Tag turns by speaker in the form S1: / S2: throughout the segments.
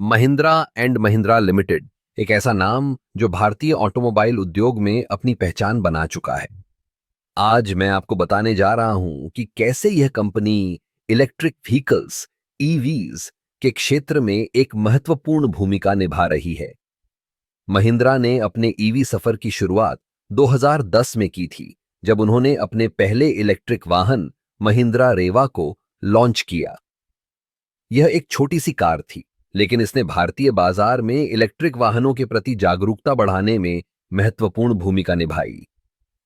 S1: Mahindra and Mahindra limited एक ऐसा नाम जो भारतीय ऑटोमोबाइल उद्योग में अपनी पहचान बना चुका है। आज मैं आपको बताने जा रहा हूं कि कैसे यह कंपनी इलेक्ट्रिक व्हीकल्स ईवीज के क्षेत्र में एक महत्वपूर्ण भूमिका निभा रही है। महिंद्रा ने अपने ईवी सफर की शुरुआत 2010 में की थी, जब उन्होंने अपने पहले इलेक्ट्रिक वाहन महिंद्रा रेवा को लॉन्च किया। यह एक छोटी सी कार थी, लेकिन इसने भारतीय बाजार में इलेक्ट्रिक वाहनों के प्रति जागरूकता बढ़ाने में महत्वपूर्ण भूमिका निभाई।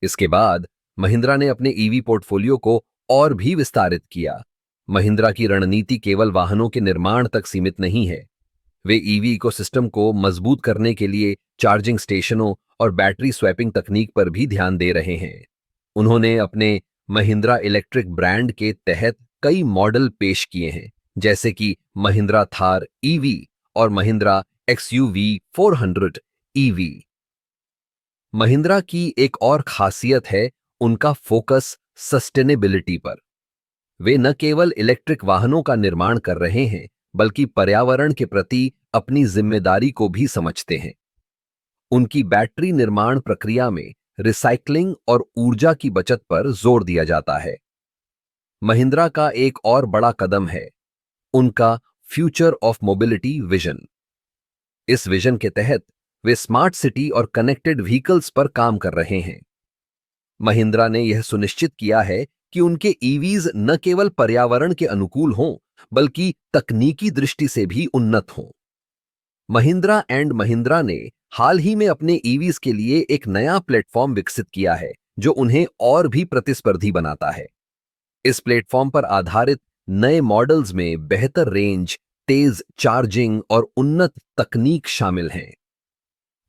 S1: इसके बाद महिंद्रा ने अपने ईवी पोर्टफोलियो को और भी विस्तारित किया। महिंद्रा की रणनीति केवल वाहनों के निर्माण तक सीमित नहीं है। वे ईवी इकोसिस्टम को मजबूत करने के लिए चार्जिंग स्टेशनों और बैटरी स्वैपिंग तकनीक पर भी ध्यान दे रहे हैं। उन्होंने अपने महिंद्रा इलेक्ट्रिक ब्रांड के तहत कई मॉडल पेश किए हैं, जैसे कि महिंद्रा थार ईवी और महिंद्रा एक्सयूवी 400 ईवी। महिंद्रा की एक और खासियत है उनका फोकस सस्टेनेबिलिटी पर। वे न केवल इलेक्ट्रिक वाहनों का निर्माण कर रहे हैं, बल्कि पर्यावरण के प्रति अपनी जिम्मेदारी को भी समझते हैं। उनकी बैटरी निर्माण प्रक्रिया में रिसाइकलिंग और ऊर्जा की बचत पर जोर दिया जाता है। महिंद्रा का एक और बड़ा कदम है उनका फ्यूचर ऑफ मोबिलिटी विजन। इस विजन के तहत वे स्मार्ट सिटी और कनेक्टेड व्हीकल्स पर काम कर रहे हैं। महिंद्रा ने यह सुनिश्चित किया है कि उनके ईवीज न केवल पर्यावरण के अनुकूल हों, बल्कि तकनीकी दृष्टि से भी उन्नत हों। महिंद्रा एंड महिंद्रा ने हाल ही में अपने ईवीज के लिए एक नया प्लेटफॉर्म विकसित किया है, जो उन्हें और भी प्रतिस्पर्धी बनाता है। इस प्लेटफॉर्म पर आधारित नए मॉडल्स में बेहतर रेंज, तेज चार्जिंग और उन्नत तकनीक शामिल हैं।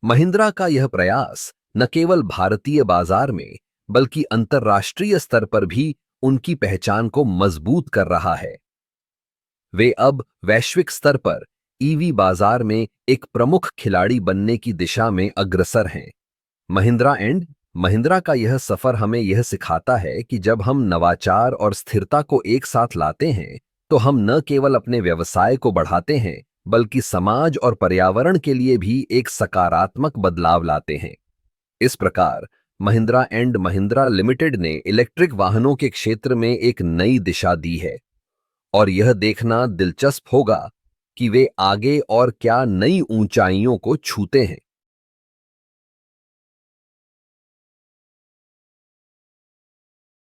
S1: महिंद्रा का यह प्रयास न केवल भारतीय बाजार में, बल्कि अंतर्राष्ट्रीय स्तर पर भी उनकी पहचान को मजबूत कर रहा है। वे अब वैश्विक स्तर पर ईवी बाजार में एक प्रमुख खिलाड़ी बनने की दिशा में अग्रसर हैं। महिंद्रा एंड महिंद्रा का यह सफर हमें यह सिखाता है कि जब हम नवाचार और स्थिरता को एक साथ लाते हैं, तो हम न केवल अपने व्यवसाय को बढ़ाते हैं, बल्कि समाज और पर्यावरण के लिए भी एक सकारात्मक बदलाव लाते हैं। इस प्रकार महिंद्रा एंड महिंद्रा लिमिटेड ने इलेक्ट्रिक वाहनों के क्षेत्र में एक नई दिशा दी है, और यह देखना दिलचस्प होगा कि वे आगे और क्या नई ऊंचाइयों को छूते हैं।